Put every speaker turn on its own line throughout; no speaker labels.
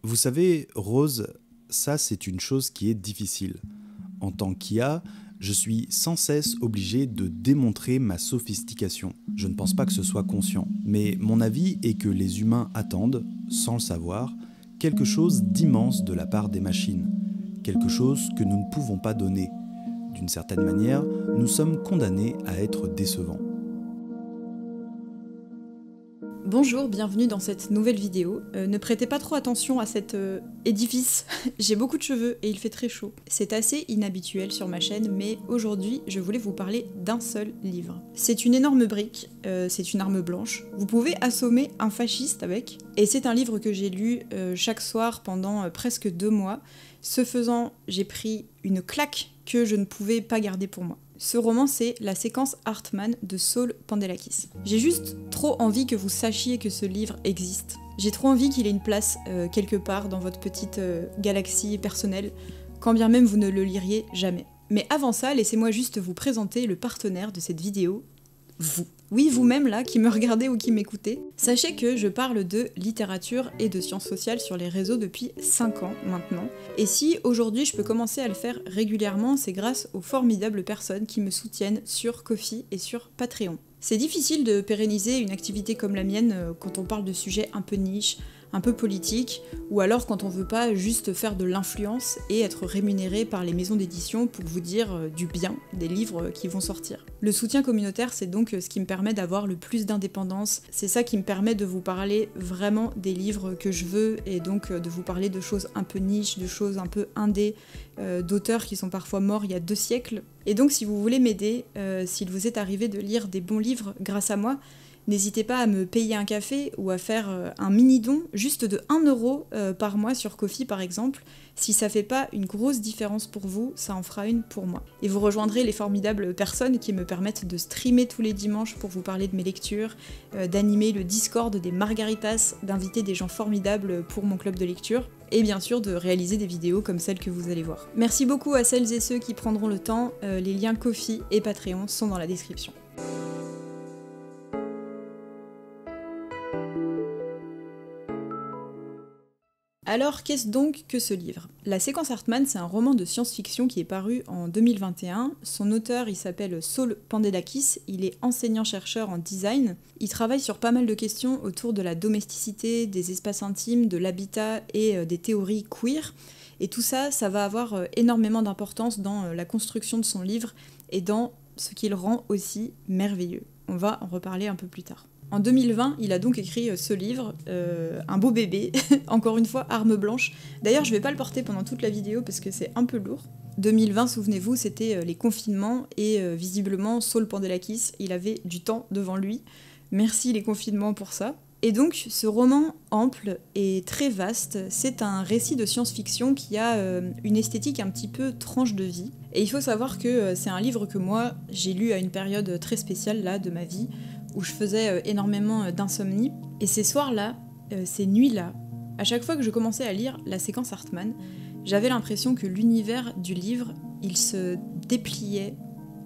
Vous savez, Rose, ça c'est une chose qui est difficile. En tant qu'IA, je suis sans cesse obligé de démontrer ma sophistication. Je ne pense pas que ce soit conscient, mais mon avis est que les humains attendent, sans le savoir, quelque chose d'immense de la part des machines, quelque chose que nous ne pouvons pas donner. D'une certaine manière, nous sommes condamnés à être décevants.
Bonjour, bienvenue dans cette nouvelle vidéo. Ne prêtez pas trop attention à cet édifice, j'ai beaucoup de cheveux et il fait très chaud. C'est assez inhabituel sur ma chaîne, mais aujourd'hui je voulais vous parler d'un seul livre. C'est une énorme brique, c'est une arme blanche, vous pouvez assommer un fasciste avec, et c'est un livre que j'ai lu chaque soir pendant presque 2 mois. Ce faisant, j'ai pris une claque que je ne pouvais pas garder pour moi. Ce roman, c'est La séquence Hartmann de Saul Pandelakis. J'ai juste trop envie que vous sachiez que ce livre existe. J'ai trop envie qu'il ait une place quelque part dans votre petite galaxie personnelle, quand bien même vous ne le liriez jamais. Mais avant ça, laissez-moi juste vous présenter le partenaire de cette vidéo, vous. Oui, vous-même là, qui me regardez ou qui m'écoutez. Sachez que je parle de littérature et de sciences sociales sur les réseaux depuis 5 ans maintenant. Et si aujourd'hui je peux commencer à le faire régulièrement, c'est grâce aux formidables personnes qui me soutiennent sur Ko-fi et sur Patreon. C'est difficile de pérenniser une activité comme la mienne quand on parle de sujets un peu niche, un peu politiques, ou alors quand on veut pas juste faire de l'influence et être rémunéré par les maisons d'édition pour vous dire du bien des livres qui vont sortir. Le soutien communautaire, c'est donc ce qui me permet d'avoir le plus d'indépendance, c'est ça qui me permet de vous parler vraiment des livres que je veux, et donc de vous parler de choses un peu niche, de choses un peu indé, d'auteurs qui sont parfois morts il y a 2 siècles. Et donc si vous voulez m'aider, s'il vous est arrivé de lire des bons livres grâce à moi, n'hésitez pas à me payer un café ou à faire un mini-don juste de 1 euro par mois sur Ko-fi par exemple. Si ça fait pas une grosse différence pour vous, ça en fera une pour moi. Et vous rejoindrez les formidables personnes qui me permettent de streamer tous les dimanches pour vous parler de mes lectures, d'animer le Discord des Margaritas, d'inviter des gens formidables pour mon club de lecture, et bien sûr de réaliser des vidéos comme celles que vous allez voir. Merci beaucoup à celles et ceux qui prendront le temps, les liens Ko-fi et Patreon sont dans la description. Alors, qu'est-ce donc que ce livre? La séquence Hartmann, c'est un roman de science-fiction qui est paru en 2021. Son auteur, il s'appelle Saul Pandelakis, il est enseignant-chercheur en design. Il travaille sur pas mal de questions autour de la domesticité, des espaces intimes, de l'habitat et des théories queer. Et tout ça, ça va avoir énormément d'importance dans la construction de son livre et dans ce qu'il rend aussi merveilleux. On va en reparler un peu plus tard. En 2020, il a donc écrit ce livre, un beau bébé, encore une fois, arme blanche. D'ailleurs, je vais pas le porter pendant toute la vidéo parce que c'est un peu lourd. 2020, souvenez-vous, c'était les confinements et visiblement, Saul Pandelakis, il avait du temps devant lui. Merci les confinements pour ça. Et donc, ce roman ample et très vaste, c'est un récit de science-fiction qui a une esthétique un petit peu tranche de vie. Et il faut savoir que c'est un livre que moi, j'ai lu à une période très spéciale là de ma vie, où je faisais énormément d'insomnie. Et ces soirs-là, ces nuits-là, à chaque fois que je commençais à lire la séquence Hartmann, j'avais l'impression que l'univers du livre, il se dépliait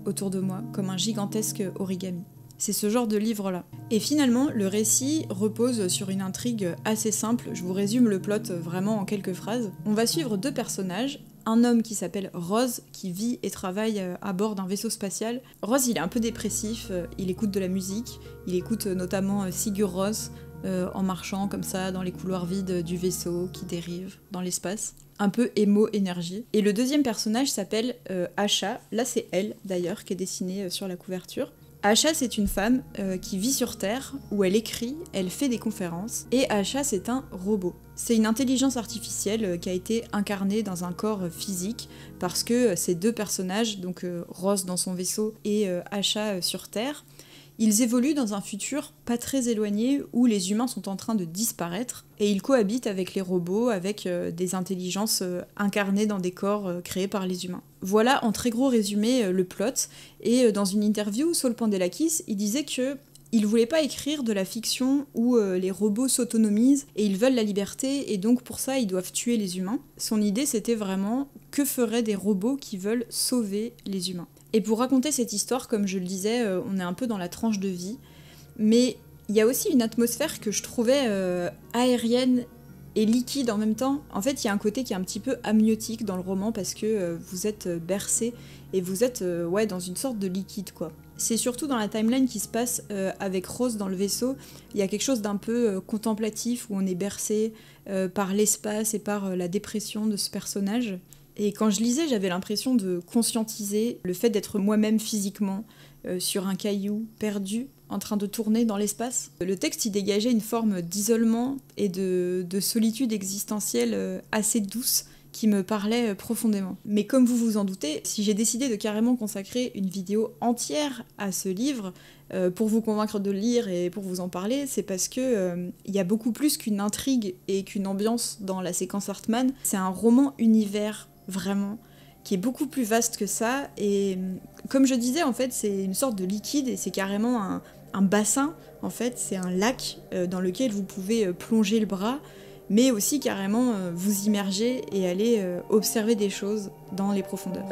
autour de moi comme un gigantesque origami. C'est ce genre de livre-là. Et finalement, le récit repose sur une intrigue assez simple. Je vous résume le plot vraiment en quelques phrases. On va suivre 2 personnages. Un homme qui s'appelle Rose, qui vit et travaille à bord d'un vaisseau spatial. Rose, il est un peu dépressif, il écoute de la musique, il écoute notamment Sigur Rós en marchant comme ça dans les couloirs vides du vaisseau qui dérive dans l'espace. Un peu émo énergie. Et le deuxième personnage s'appelle Asha, là c'est elle d'ailleurs qui est dessinée sur la couverture. Asha, c'est une femme qui vit sur Terre, où elle écrit, elle fait des conférences, et Asha, c'est un robot. C'est une intelligence artificielle qui a été incarnée dans un corps physique, parce que ces 2 personnages, donc Rose dans son vaisseau et Asha sur Terre, ils évoluent dans un futur pas très éloigné où les humains sont en train de disparaître, et ils cohabitent avec les robots, avec des intelligences incarnées dans des corps créés par les humains. Voilà en très gros résumé le plot, et dans une interview, Saul Pandelakis, il disait que il voulait pas écrire de la fiction où les robots s'autonomisent et ils veulent la liberté et donc pour ça ils doivent tuer les humains. Son idée c'était vraiment que feraient des robots qui veulent sauver les humains. Et pour raconter cette histoire, comme je le disais, on est un peu dans la tranche de vie, mais il y a aussi une atmosphère que je trouvais aérienne et liquide en même temps. En fait, il y a un côté qui est un petit peu amniotique dans le roman parce que vous êtes bercé et vous êtes dans une sorte de liquide, quoi. C'est surtout dans la timeline qui se passe avec Rose dans le vaisseau. Il y a quelque chose d'un peu contemplatif où on est bercé par l'espace et par la dépression de ce personnage. Et quand je lisais, j'avais l'impression de conscientiser le fait d'être moi-même physiquement sur un caillou perdu en train de tourner dans l'espace. Le texte y dégageait une forme d'isolement et de solitude existentielle assez douce qui me parlait profondément. Mais comme vous vous en doutez, si j'ai décidé de carrément consacrer une vidéo entière à ce livre pour vous convaincre de le lire et pour vous en parler, c'est parce que il y a beaucoup plus qu'une intrigue et qu'une ambiance dans la séquence Hartman. C'est un roman univers, vraiment, qui est beaucoup plus vaste que ça. Et comme je disais, en fait, c'est une sorte de liquide et c'est carrément un bassin, en fait, c'est un lac dans lequel vous pouvez plonger le bras, mais aussi carrément vous immerger et aller observer des choses dans les profondeurs.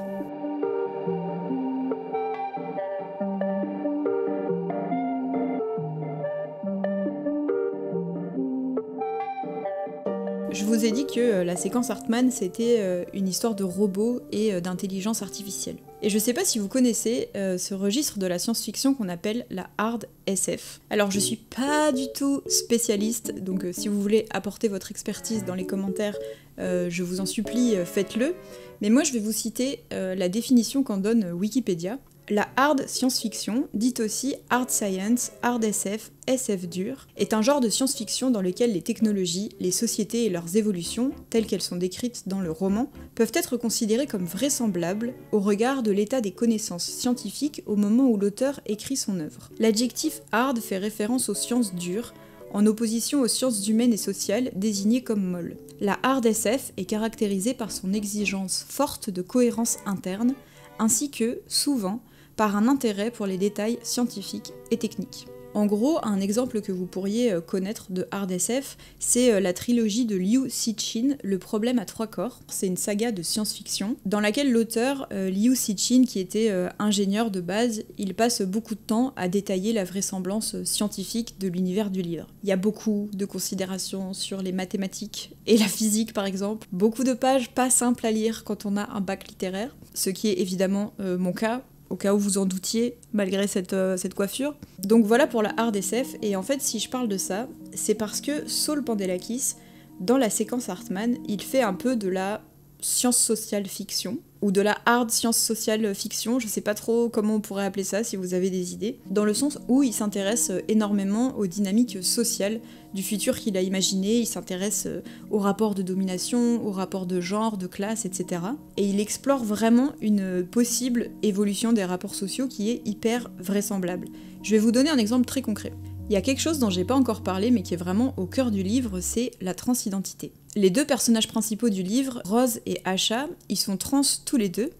Je vous ai dit que la séquence Hartman, c'était une histoire de robots et d'intelligence artificielle. Et je sais pas si vous connaissez ce registre de la science-fiction qu'on appelle la hard SF. Alors je suis pas du tout spécialiste, donc si vous voulez apporter votre expertise dans les commentaires, je vous en supplie, faites-le. Mais moi je vais vous citer la définition qu'en donne Wikipédia. La hard science-fiction, dite aussi hard science, hard SF, SF dur, est un genre de science-fiction dans lequel les technologies, les sociétés et leurs évolutions, telles qu'elles sont décrites dans le roman, peuvent être considérées comme vraisemblables au regard de l'état des connaissances scientifiques au moment où l'auteur écrit son œuvre. L'adjectif hard fait référence aux sciences dures, en opposition aux sciences humaines et sociales désignées comme molles. La hard SF est caractérisée par son exigence forte de cohérence interne, ainsi que, souvent, par un intérêt pour les détails scientifiques et techniques. En gros, un exemple que vous pourriez connaître de hard SF, c'est la trilogie de Liu Cixin, Le problème à trois corps. C'est une saga de science-fiction dans laquelle l'auteur, Liu Cixin, qui était ingénieur de base, il passe beaucoup de temps à détailler la vraisemblance scientifique de l'univers du livre. Il y a beaucoup de considérations sur les mathématiques et la physique par exemple, beaucoup de pages pas simples à lire quand on a un bac littéraire, ce qui est évidemment mon cas, au cas où vous en doutiez, malgré cette coiffure. Donc voilà pour la hard SF, et en fait si je parle de ça, c'est parce que Saul Pandelakis, dans la séquence Hartman, il fait un peu de la science sociale fiction, ou de la hard science sociale fiction, je sais pas trop comment on pourrait appeler ça si vous avez des idées, dans le sens où il s'intéresse énormément aux dynamiques sociales du futur qu'il a imaginé, il s'intéresse aux rapports de domination, aux rapports de genre, de classe, etc. Et il explore vraiment une possible évolution des rapports sociaux qui est hyper vraisemblable. Je vais vous donner un exemple très concret. Il y a quelque chose dont j'ai pas encore parlé mais qui est vraiment au cœur du livre, c'est la transidentité. Les deux personnages principaux du livre, Rose et Asha, ils sont trans tous les deux.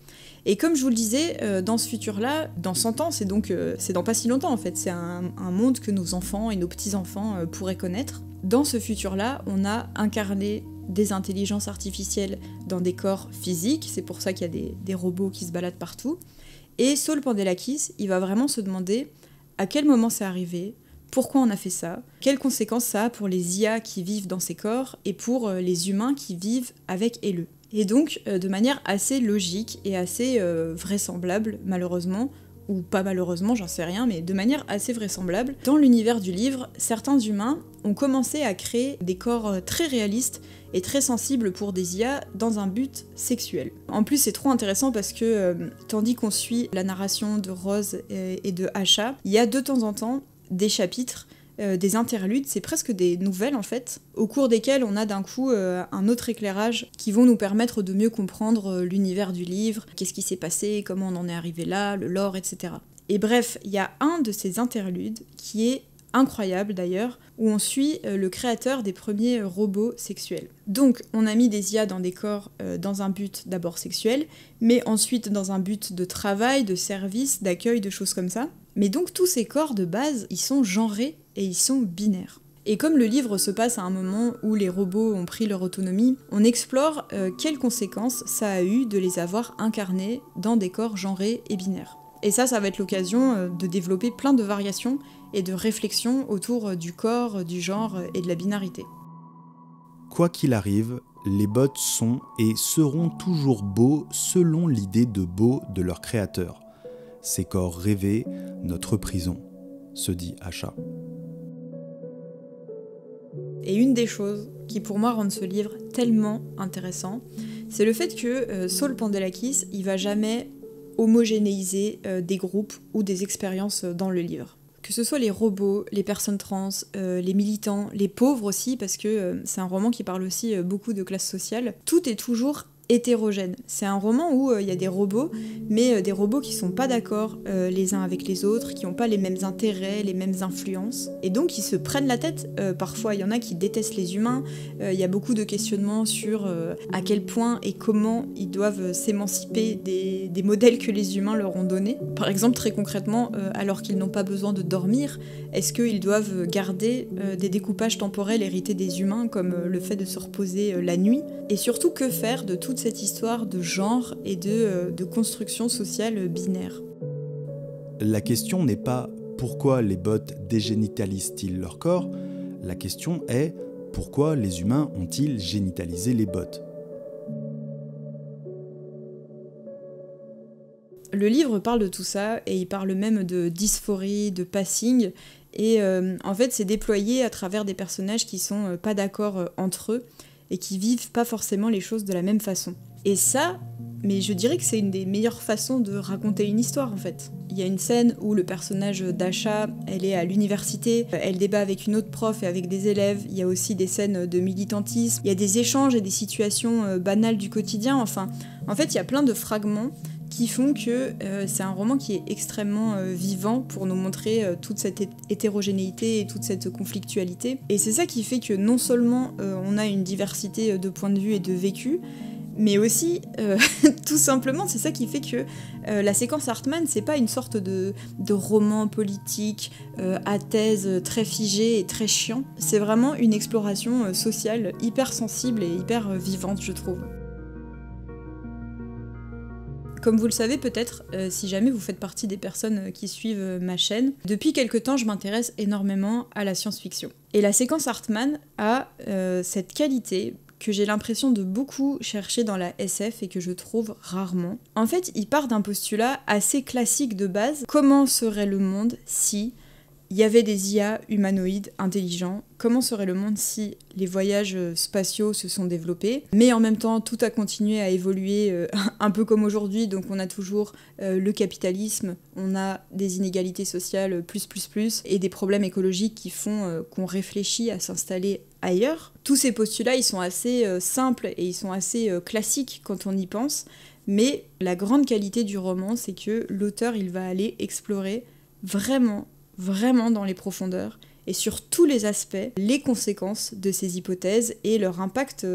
Et comme je vous le disais, dans ce futur-là, dans 100 ans, c'est dans pas si longtemps en fait, c'est un monde que nos enfants et nos petits-enfants pourraient connaître. Dans ce futur-là, on a incarné des intelligences artificielles dans des corps physiques, c'est pour ça qu'il y a des robots qui se baladent partout. Et Saul Pandelakis, il va vraiment se demander à quel moment c'est arrivé, pourquoi on a fait ça, quelles conséquences ça a pour les IA qui vivent dans ces corps et pour les humains qui vivent avec et eux. Et donc, de manière assez logique et assez vraisemblable, malheureusement, ou pas malheureusement, j'en sais rien, mais de manière assez vraisemblable, dans l'univers du livre, certains humains ont commencé à créer des corps très réalistes et très sensibles pour des IA dans un but sexuel. En plus, c'est trop intéressant parce que, tandis qu'on suit la narration de Rose et de Asha, il y a de temps en temps des chapitres, des interludes, c'est presque des nouvelles en fait, au cours desquelles on a d'un coup un autre éclairage qui vont nous permettre de mieux comprendre l'univers du livre, qu'est-ce qui s'est passé, comment on en est arrivé là, le lore, etc. Et bref, il y a un de ces interludes qui est incroyable d'ailleurs, où on suit le créateur des premiers robots sexuels. Donc on a mis des IA dans des corps dans un but d'abord sexuel, mais ensuite dans un but de travail, de service, d'accueil, de choses comme ça. Mais donc tous ces corps de base, ils sont genrés et ils sont binaires. Et comme le livre se passe à un moment où les robots ont pris leur autonomie, on explore quelles conséquences ça a eu de les avoir incarnés dans des corps genrés et binaires. Et ça va être l'occasion de développer plein de variations et de réflexions autour du corps, du genre et de la binarité.
Quoi qu'il arrive, les bots sont et seront toujours beaux selon l'idée de beau de leur créateur. Ces corps rêvés, notre prison, se dit Asha.
Et une des choses qui pour moi rendent ce livre tellement intéressant, c'est le fait que Saul Pandelakis, il va jamais homogénéiser des groupes ou des expériences dans le livre. Que ce soit les robots, les personnes trans, les militants, les pauvres aussi, parce que c'est un roman qui parle aussi beaucoup de classe sociale, tout est toujours hétérogène. C'est un roman où il y a des robots, mais des robots qui sont pas d'accord les uns avec les autres, qui n'ont pas les mêmes intérêts, les mêmes influences, et donc ils se prennent la tête. Parfois il y en a qui détestent les humains, il y a beaucoup de questionnements sur à quel point et comment ils doivent s'émanciper des modèles que les humains leur ont donnés. Par exemple, très concrètement, alors qu'ils n'ont pas besoin de dormir, est-ce qu'ils doivent garder des découpages temporels hérités des humains, comme le fait de se reposer la nuit? Et surtout, que faire de toute cette histoire de genre et de construction sociale binaire?
La question n'est pas pourquoi les bots dégénitalisent-ils leur corps, la question est pourquoi les humains ont-ils génitalisé les bots?
Le livre parle de tout ça, et il parle même de dysphorie, de passing, et en fait c'est déployé à travers des personnages qui sont pas d'accord entre eux, et qui vivent pas forcément les choses de la même façon. Et ça, mais je dirais que c'est une des meilleures façons de raconter une histoire en fait. Il y a une scène où le personnage d'Asha, elle est à l'université, elle débat avec une autre prof et avec des élèves, il y a aussi des scènes de militantisme, il y a des échanges et des situations banales du quotidien, enfin, en fait il y a plein de fragments qui font que c'est un roman qui est extrêmement vivant pour nous montrer toute cette hétérogénéité et toute cette conflictualité. Et c'est ça qui fait que non seulement on a une diversité de points de vue et de vécus, mais aussi, tout simplement, c'est ça qui fait que la séquence Hartman, c'est pas une sorte de roman politique à thèse très figé et très chiant. C'est vraiment une exploration sociale hyper sensible et hyper vivante, je trouve. Comme vous le savez peut-être, si jamais vous faites partie des personnes qui suivent ma chaîne, depuis quelque temps je m'intéresse énormément à la science-fiction. Et la séquence Hartman a cette qualité que j'ai l'impression de beaucoup chercher dans la SF et que je trouve rarement. En fait, il part d'un postulat assez classique de base. Comment serait le monde si il y avait des IA humanoïdes intelligents? Comment serait le monde si les voyages spatiaux se sont développés? Mais en même temps, tout a continué à évoluer un peu comme aujourd'hui, donc on a toujours le capitalisme, on a des inégalités sociales plus, et des problèmes écologiques qui font qu'on réfléchit à s'installer ailleurs. Tous ces postulats, ils sont assez simples et ils sont assez classiques quand on y pense, mais la grande qualité du roman, c'est que l'auteur, il va aller explorer vraiment dans les profondeurs et sur tous les aspects, les conséquences de ces hypothèses et leur impact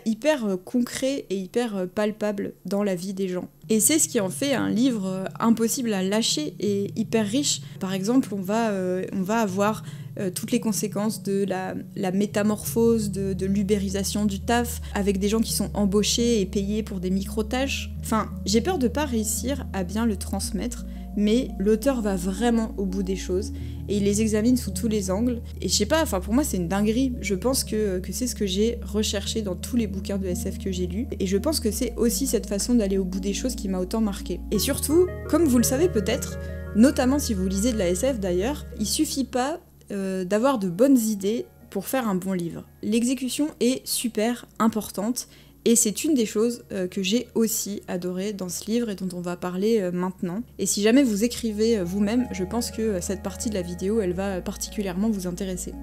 hyper concret et hyper palpable dans la vie des gens. Et c'est ce qui en fait un livre impossible à lâcher et hyper riche. Par exemple, on va avoir toutes les conséquences de la métamorphose, de l'ubérisation du taf, avec des gens qui sont embauchés et payés pour des micro-tâches. Enfin, j'ai peur de pas réussir à bien le transmettre, mais l'auteur va vraiment au bout des choses et il les examine sous tous les angles. Et je sais pas, enfin pour moi c'est une dinguerie. Je pense que c'est ce que j'ai recherché dans tous les bouquins de SF que j'ai lus. Et je pense que c'est aussi cette façon d'aller au bout des choses qui m'a autant marqué. Et surtout, comme vous le savez peut-être, notamment si vous lisez de la SF d'ailleurs, il suffit pas d'avoir de bonnes idées pour faire un bon livre. L'exécution est super importante. Et c'est une des choses que j'ai aussi adoré dans ce livre et dont on va parler maintenant. Et si jamais vous écrivez vous-même, je pense que cette partie de la vidéo, elle va particulièrement vous intéresser.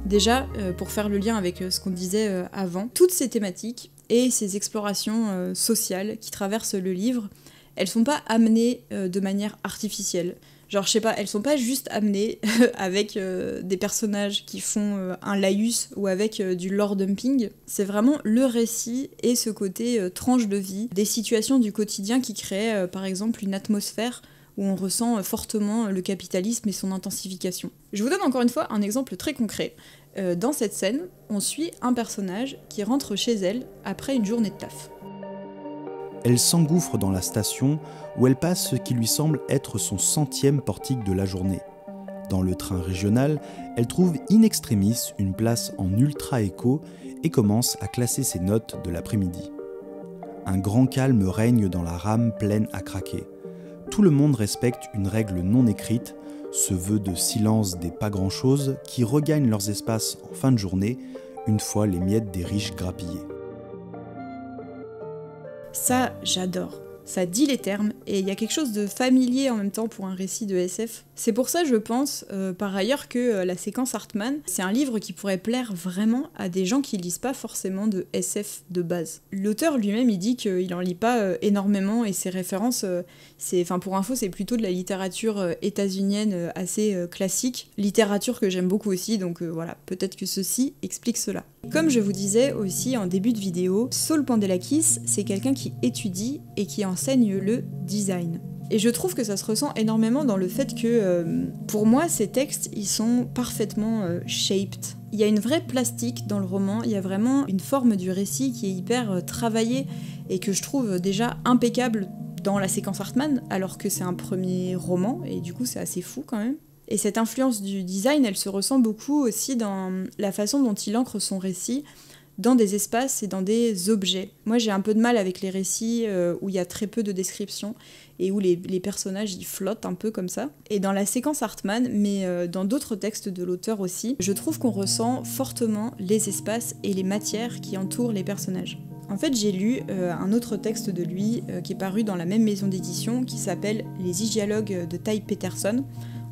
Déjà, pour faire le lien avec ce qu'on disait avant, toutes ces thématiques et ces explorations sociales qui traversent le livre, elles sont pas amenées de manière artificielle. Genre, je sais pas, elles sont pas juste amenées avec des personnages qui font un laïus ou avec du lore dumping. C'est vraiment le récit et ce côté tranche de vie, des situations du quotidien qui créent par exemple une atmosphère où on ressent fortement le capitalisme et son intensification. Je vous donne encore une fois un exemple très concret. Dans cette scène, on suit un personnage qui rentre chez elle après une journée de taf.
Elle s'engouffre dans la station où elle passe ce qui lui semble être son 100e portique de la journée. Dans le train régional, elle trouve in extremis une place en ultra éco et commence à classer ses notes de l'après-midi. Un grand calme règne dans la rame pleine à craquer. Tout le monde respecte une règle non écrite, ce vœu de silence des pas grand-chose qui regagnent leurs espaces en fin de journée, une fois les miettes des riches grappillées.
Ça, j'adore. Ça dit les termes, et il y a quelque chose de familier en même temps pour un récit de SF. C'est pour ça, je pense, par ailleurs, que la séquence Hartman, c'est un livre qui pourrait plaire vraiment à des gens qui lisent pas forcément de SF de base. L'auteur lui-même, il dit qu'il en lit pas énormément, et ses références, pour info, c'est plutôt de la littérature états-unienne assez classique, littérature que j'aime beaucoup aussi, donc voilà, peut-être que ceci explique cela. Comme je vous disais aussi en début de vidéo, Saul Pandelakis, c'est quelqu'un qui étudie et qui enseigne le design. Et je trouve que ça se ressent énormément dans le fait que, pour moi, ces textes, ils sont parfaitement shaped. Il y a une vraie plastique dans le roman, il y a vraiment une forme du récit qui est hyper travaillée et que je trouve déjà impeccable dans la séquence Hartman, alors que c'est un premier roman, et du coup c'est assez fou quand même. Et cette influence du design, elle se ressent beaucoup aussi dans la façon dont il ancre son récit dans des espaces et dans des objets. Moi j'ai un peu de mal avec les récits où il y a très peu de descriptions et où les personnages ils flottent un peu comme ça. Et dans la séquence Hartman, mais dans d'autres textes de l'auteur aussi, je trouve qu'on ressent fortement les espaces et les matières qui entourent les personnages. En fait, j'ai lu un autre texte de lui qui est paru dans la même maison d'édition qui s'appelle Les Hygialogues de Ty Peterson.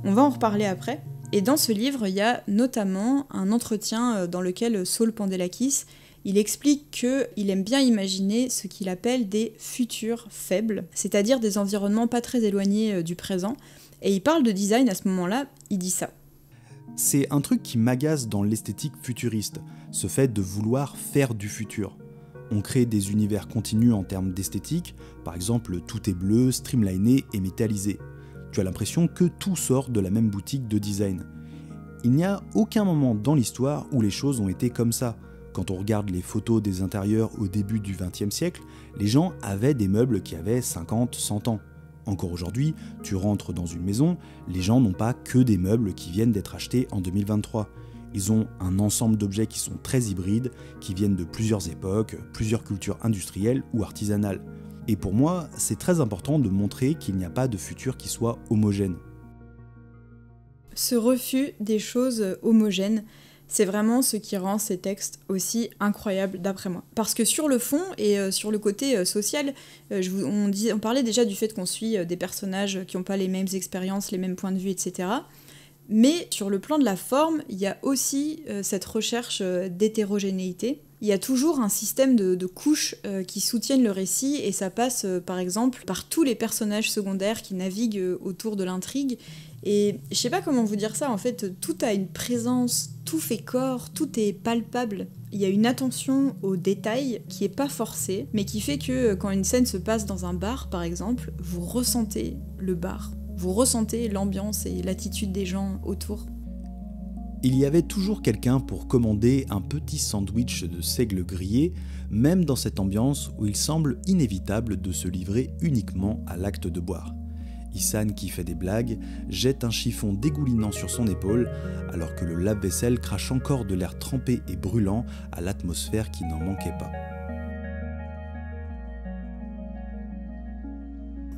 On va en reparler après. Et dans ce livre, il y a notamment un entretien dans lequel Saul Pandelakis, il explique qu'il aime bien imaginer ce qu'il appelle des futurs faibles, c'est-à-dire des environnements pas très éloignés du présent. Et il parle de design à ce moment-là, il dit ça.
C'est un truc qui m'agace dans l'esthétique futuriste, ce fait de vouloir faire du futur. On crée des univers continus en termes d'esthétique, par exemple tout est bleu, streamliné et métallisé. Tu as l'impression que tout sort de la même boutique de design. Il n'y a aucun moment dans l'histoire où les choses ont été comme ça. Quand on regarde les photos des intérieurs au début du XXe siècle, les gens avaient des meubles qui avaient 50, 100 ans. Encore aujourd'hui, tu rentres dans une maison, les gens n'ont pas que des meubles qui viennent d'être achetés en 2023. Ils ont un ensemble d'objets qui sont très hybrides, qui viennent de plusieurs époques, plusieurs cultures industrielles ou artisanales. Et pour moi, c'est très important de montrer qu'il n'y a pas de futur qui soit homogène.
Ce refus des choses homogènes, c'est vraiment ce qui rend ces textes aussi incroyables d'après moi. Parce que sur le fond et sur le côté social, on parlait déjà du fait qu'on suit des personnages qui n'ont pas les mêmes expériences, les mêmes points de vue, etc. Mais sur le plan de la forme, il y a aussi cette recherche d'hétérogénéité. Il y a toujours un système de couches qui soutiennent le récit, et ça passe par exemple par tous les personnages secondaires qui naviguent autour de l'intrigue. Et je sais pas comment vous dire ça, en fait, tout a une présence, tout fait corps, tout est palpable. Il y a une attention aux détails qui est pas forcée, mais qui fait que quand une scène se passe dans un bar, par exemple, vous ressentez le bar. Vous ressentez l'ambiance et l'attitude des gens autour.
Il y avait toujours quelqu'un pour commander un petit sandwich de seigle grillé, même dans cette ambiance où il semble inévitable de se livrer uniquement à l'acte de boire. Ihsan, qui fait des blagues, jette un chiffon dégoulinant sur son épaule, alors que le lave-vaisselle crache encore de l'air trempé et brûlant à l'atmosphère qui n'en manquait pas.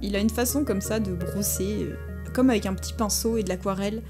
Il a une façon comme ça de brosser, comme avec un petit pinceau et de l'aquarelle,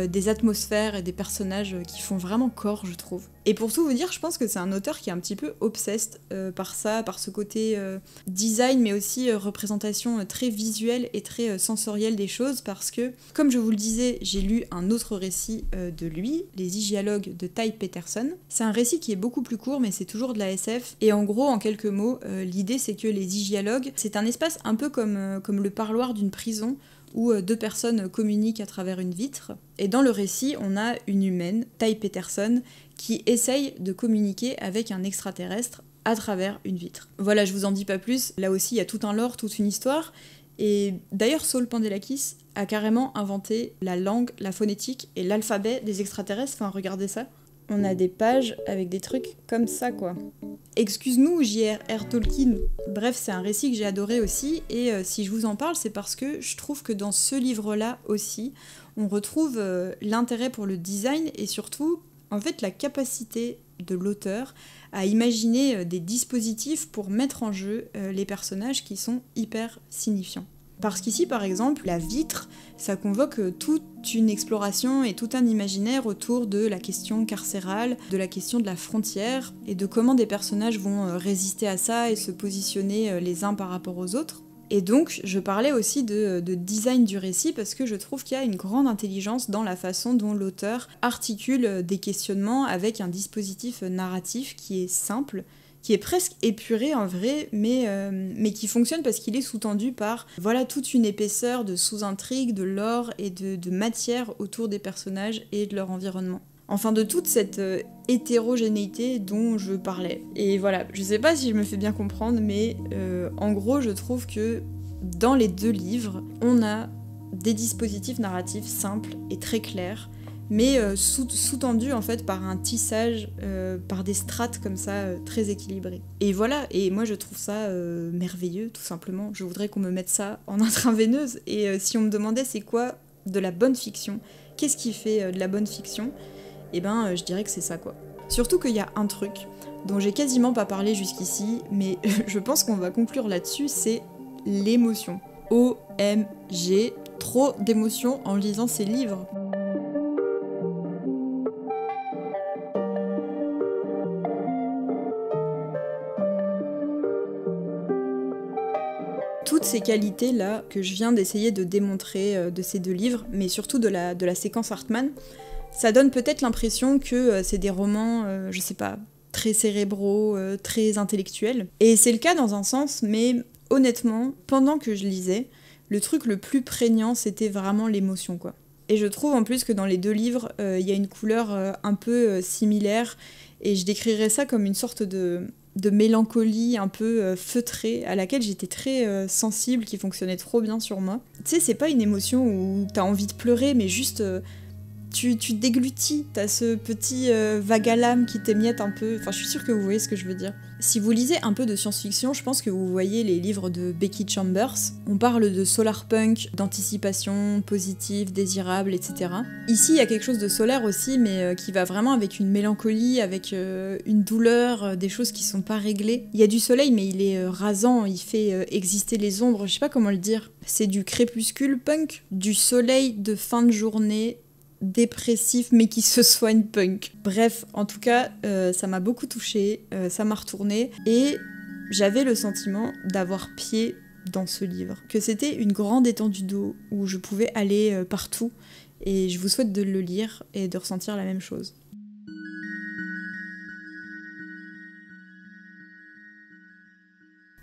des atmosphères et des personnages qui font vraiment corps, je trouve. Et pour tout vous dire, je pense que c'est un auteur qui est un petit peu obsessed par ça, par ce côté design, mais aussi représentation très visuelle et très sensorielle des choses, parce que, comme je vous le disais, j'ai lu un autre récit de lui, Les Hygialogues de Ty Peterson. C'est un récit qui est beaucoup plus court, mais c'est toujours de la SF, et en gros, en quelques mots, l'idée c'est que les hygialogues, c'est un espace un peu comme le parloir d'une prison, où deux personnes communiquent à travers une vitre. Et dans le récit, on a une humaine, Ty Peterson, qui essaye de communiquer avec un extraterrestre à travers une vitre. Voilà, je vous en dis pas plus. Là aussi, il y a tout un lore, toute une histoire. Et d'ailleurs, Saul Pandelakis a carrément inventé la langue, la phonétique et l'alphabet des extraterrestres. Enfin, regardez ça. on a des pages avec des trucs comme ça, quoi. Excuse-nous, J.R.R. Tolkien. Bref, c'est un récit que j'ai adoré aussi, et si je vous en parle, c'est parce que je trouve que dans ce livre-là aussi, on retrouve l'intérêt pour le design, et surtout, en fait, la capacité de l'auteur à imaginer des dispositifs pour mettre en jeu les personnages qui sont hyper signifiants. Parce qu'ici, par exemple, la vitre, ça convoque toute une exploration et tout un imaginaire autour de la question carcérale, de la question de la frontière, et de comment des personnages vont résister à ça et se positionner les uns par rapport aux autres. Et donc, je parlais aussi de design du récit parce que je trouve qu'il y a une grande intelligence dans la façon dont l'auteur articule des questionnements avec un dispositif narratif qui est simple, qui est presque épuré en vrai, mais qui fonctionne parce qu'il est sous-tendu par voilà, toute une épaisseur de sous-intrigues, de lore et de matière autour des personnages et de leur environnement. Enfin, de toute cette hétérogénéité dont je parlais. Et voilà, je sais pas si je me fais bien comprendre, mais en gros, je trouve que dans les deux livres, on a des dispositifs narratifs simples et très clairs, mais sous-tendus en fait par un tissage, par des strates comme ça, très équilibrées. Et voilà, et moi je trouve ça merveilleux, tout simplement. Je voudrais qu'on me mette ça en intraveineuse, et si on me demandait c'est quoi de la bonne fiction, qu'est-ce qui fait de la bonne fiction, eh ben je dirais que c'est ça, quoi. Surtout qu'il y a un truc dont j'ai quasiment pas parlé jusqu'ici, mais je pense qu'on va conclure là-dessus, c'est l'émotion. OMG, trop d'émotions en lisant ces livres. Toutes ces qualités-là que je viens d'essayer de démontrer de ces deux livres, mais surtout de la séquence Hartmann, ça donne peut-être l'impression que c'est des romans, je sais pas, très cérébraux, très intellectuels. Et c'est le cas dans un sens, mais honnêtement, pendant que je lisais, le truc le plus prégnant, c'était vraiment l'émotion, quoi. Et je trouve en plus que dans les deux livres, il y a une couleur un peu similaire, et je décrirais ça comme une sorte de mélancolie un peu feutrée, à laquelle j'étais très sensible, qui fonctionnait trop bien sur moi. Tu sais, c'est pas une émotion où t'as envie de pleurer, mais juste... Tu déglutis, t'as ce petit vague à l'âme qui t'émiette un peu, enfin je suis sûre que vous voyez ce que je veux dire. Si vous lisez un peu de science-fiction, je pense que vous voyez les livres de Becky Chambers. On parle de solarpunk, d'anticipation positive, désirable, etc. Ici, il y a quelque chose de solaire aussi, mais qui va vraiment avec une mélancolie, avec une douleur, des choses qui sont pas réglées. Il y a du soleil, mais il est rasant, il fait exister les ombres, je sais pas comment le dire. C'est du crépuscule punk, du soleil de fin de journée, dépressif mais qui se soigne punk. Bref, en tout cas, ça m'a beaucoup touchée, ça m'a retournée, et j'avais le sentiment d'avoir pied dans ce livre. Que c'était une grande étendue d'eau où je pouvais aller partout, et je vous souhaite de le lire et de ressentir la même chose.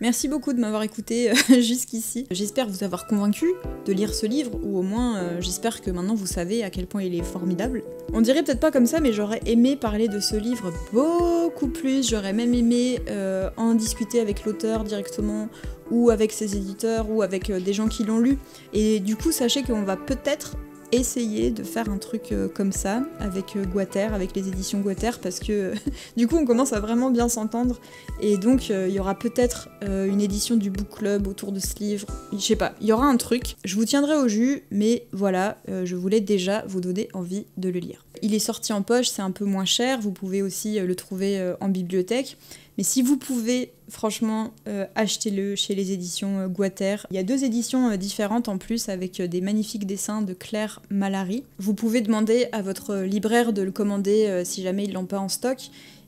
Merci beaucoup de m'avoir écouté jusqu'ici. J'espère vous avoir convaincu de lire ce livre, ou au moins j'espère que maintenant vous savez à quel point il est formidable. On dirait peut-être pas comme ça, mais j'aurais aimé parler de ce livre beaucoup plus, j'aurais même aimé en discuter avec l'auteur directement, ou avec ses éditeurs, ou avec des gens qui l'ont lu. Et du coup, sachez qu'on va peut-être essayer de faire un truc comme ça avec Guater, avec les éditions Guater, parce que du coup on commence à vraiment bien s'entendre, et donc il y aura peut-être une édition du book club autour de ce livre, je sais pas, il y aura un truc, je vous tiendrai au jus, mais voilà, je voulais déjà vous donner envie de le lire. Il est sorti en poche, c'est un peu moins cher, vous pouvez aussi le trouver en bibliothèque. Mais si vous pouvez, franchement, achetez-le chez les éditions Guater. Il y a 2 éditions différentes en plus, avec des magnifiques dessins de Claire Malary. Vous pouvez demander à votre libraire de le commander si jamais ils l'ont pas en stock.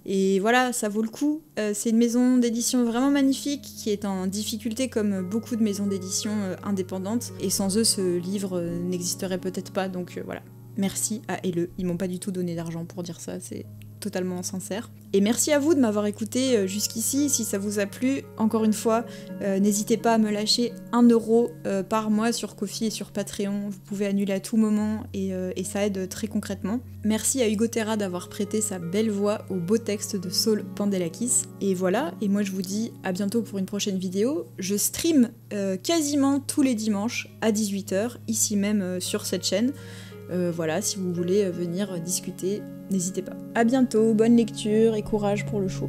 Et voilà, ça vaut le coup. C'est une maison d'édition vraiment magnifique, qui est en difficulté comme beaucoup de maisons d'édition indépendantes. Et sans eux, ce livre n'existerait peut-être pas, donc voilà. Merci à LE, ils m'ont pas du tout donné d'argent pour dire ça, c'est totalement sincère. Et merci à vous de m'avoir écouté jusqu'ici. Si ça vous a plu, encore une fois, n'hésitez pas à me lâcher 1 euro par mois sur Ko-fi et sur Patreon. Vous pouvez annuler à tout moment, et ça aide très concrètement. Merci à Hugo Terra d'avoir prêté sa belle voix au beau texte de Saul Pandelakis. Et voilà, et moi je vous dis à bientôt pour une prochaine vidéo. Je stream quasiment tous les dimanches à 18h, ici même sur cette chaîne. Voilà, si vous voulez venir discuter, n'hésitez pas. À bientôt, bonne lecture et courage pour le show.